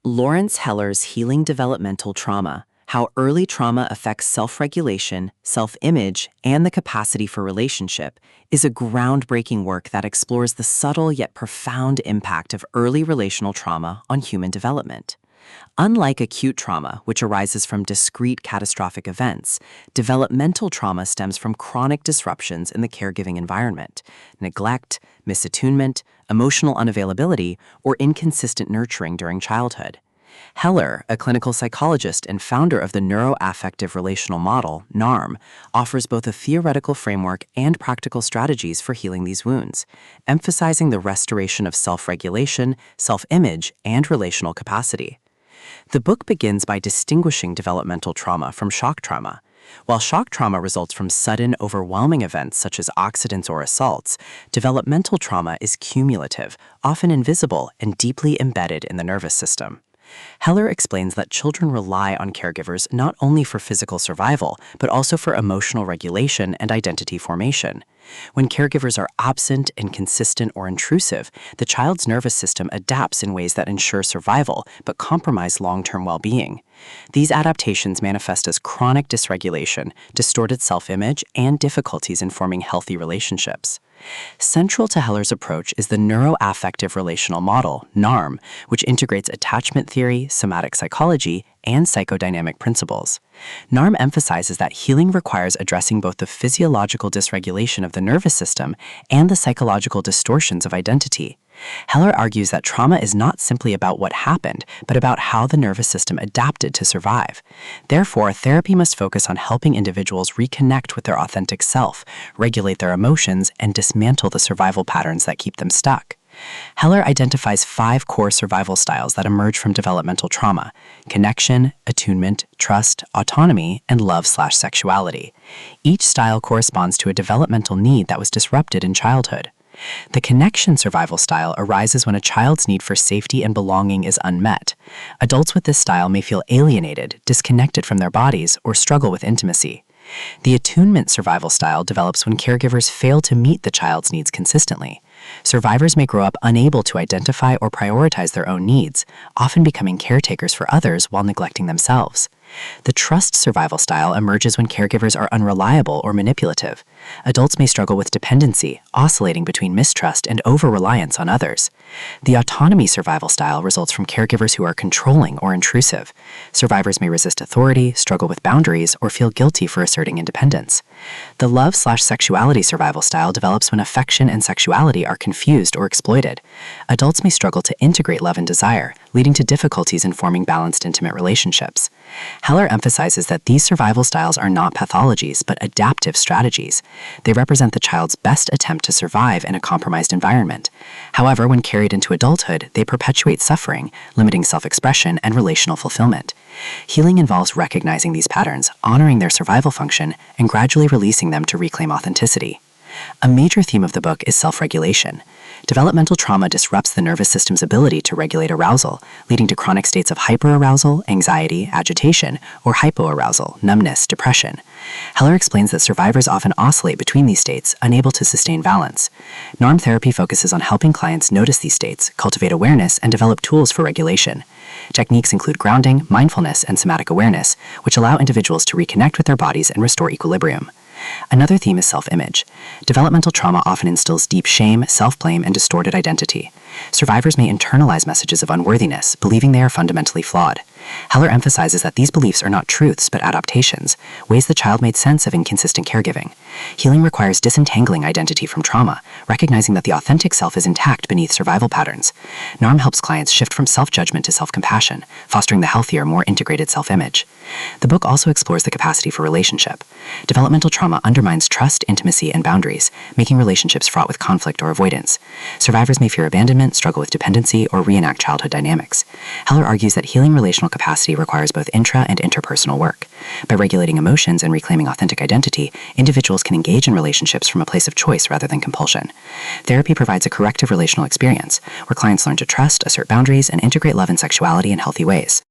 Laurence Heller's Healing Developmental Trauma: How Early Trauma Affects Self-Regulation, Self-Image, and the Capacity for Relationship is a groundbreaking work that explores the subtle yet profound impact of early relational trauma on human development. Unlike acute trauma, which arises from discrete catastrophic events, developmental trauma stems from chronic disruptions in the caregiving environment: neglect, misattunement, emotional unavailability, or inconsistent nurturing during childhood. Heller, a clinical psychologist and founder of the NeuroAffective Relational Model, NARM, offers both a theoretical framework and practical strategies for healing these wounds, emphasizing the restoration of self-regulation, self-image, and relational capacity. The book begins by distinguishing developmental trauma from shock trauma. While shock trauma results from sudden, overwhelming events such as accidents or assaults, developmental trauma is cumulative, often invisible, and deeply embedded in the nervous system. Heller explains that children rely on caregivers not only for physical survival, but also for emotional regulation and identity formation. When caregivers are absent, inconsistent, or intrusive, the child's nervous system adapts in ways that ensure survival but compromise long-term well-being. These adaptations manifest as chronic dysregulation, distorted self-image, and difficulties in forming healthy relationships. Central to Heller's approach is the NeuroAffective Relational Model, NARM, which integrates attachment theory, somatic psychology, and psychodynamic principles. NARM emphasizes that healing requires addressing both the physiological dysregulation of the nervous system and the psychological distortions of identity. Heller argues that trauma is not simply about what happened, but about how the nervous system adapted to survive. Therefore, therapy must focus on helping individuals reconnect with their authentic self, regulate their emotions, and dismantle the survival patterns that keep them stuck. Heller identifies 5 core survival styles that emerge from developmental trauma: connection, attunement, trust, autonomy, and love/sexuality. Each style corresponds to a developmental need that was disrupted in childhood. The connection survival style arises when a child's need for safety and belonging is unmet. Adults with this style may feel alienated, disconnected from their bodies, or struggle with intimacy. The attunement survival style develops when caregivers fail to meet the child's needs consistently. Survivors may grow up unable to identify or prioritize their own needs, often becoming caretakers for others while neglecting themselves. The trust survival style emerges when caregivers are unreliable or manipulative. Adults may struggle with dependency, oscillating between mistrust and over-reliance on others. The autonomy survival style results from caregivers who are controlling or intrusive. Survivors may resist authority, struggle with boundaries, or feel guilty for asserting independence. The love/sexuality survival style develops when affection and sexuality are confused or exploited. Adults may struggle to integrate love and desire, leading to difficulties in forming balanced intimate relationships. Heller emphasizes that these survival styles are not pathologies, but adaptive strategies. They represent the child's best attempt to survive in a compromised environment. However, when carried into adulthood, they perpetuate suffering, limiting self-expression and relational fulfillment. Healing involves recognizing these patterns, honoring their survival function, and gradually releasing them to reclaim authenticity. A major theme of the book is self-regulation. Developmental trauma disrupts the nervous system's ability to regulate arousal, leading to chronic states of hyperarousal, anxiety, agitation, or hypoarousal, numbness, depression. Heller explains that survivors often oscillate between these states, unable to sustain balance. NARM therapy focuses on helping clients notice these states, cultivate awareness, and develop tools for regulation. Techniques include grounding, mindfulness, and somatic awareness, which allow individuals to reconnect with their bodies and restore equilibrium. Another theme is self-image. Developmental trauma often instills deep shame, self-blame, and distorted identity. Survivors may internalize messages of unworthiness, believing they are fundamentally flawed. Heller emphasizes that these beliefs are not truths, but adaptations, ways the child made sense of inconsistent caregiving. Healing requires disentangling identity from trauma, recognizing that the authentic self is intact beneath survival patterns. NARM helps clients shift from self-judgment to self-compassion, fostering the healthier, more integrated self-image. The book also explores the capacity for relationship. Developmental trauma undermines trust, intimacy, and boundaries, making relationships fraught with conflict or avoidance. Survivors may fear abandonment, struggle with dependency, or reenact childhood dynamics. Heller argues that healing relational capacity requires both intra- and interpersonal work. By regulating emotions and reclaiming authentic identity, individuals can engage in relationships from a place of choice rather than compulsion. Therapy provides a corrective relational experience, where clients learn to trust, assert boundaries, and integrate love and sexuality in healthy ways.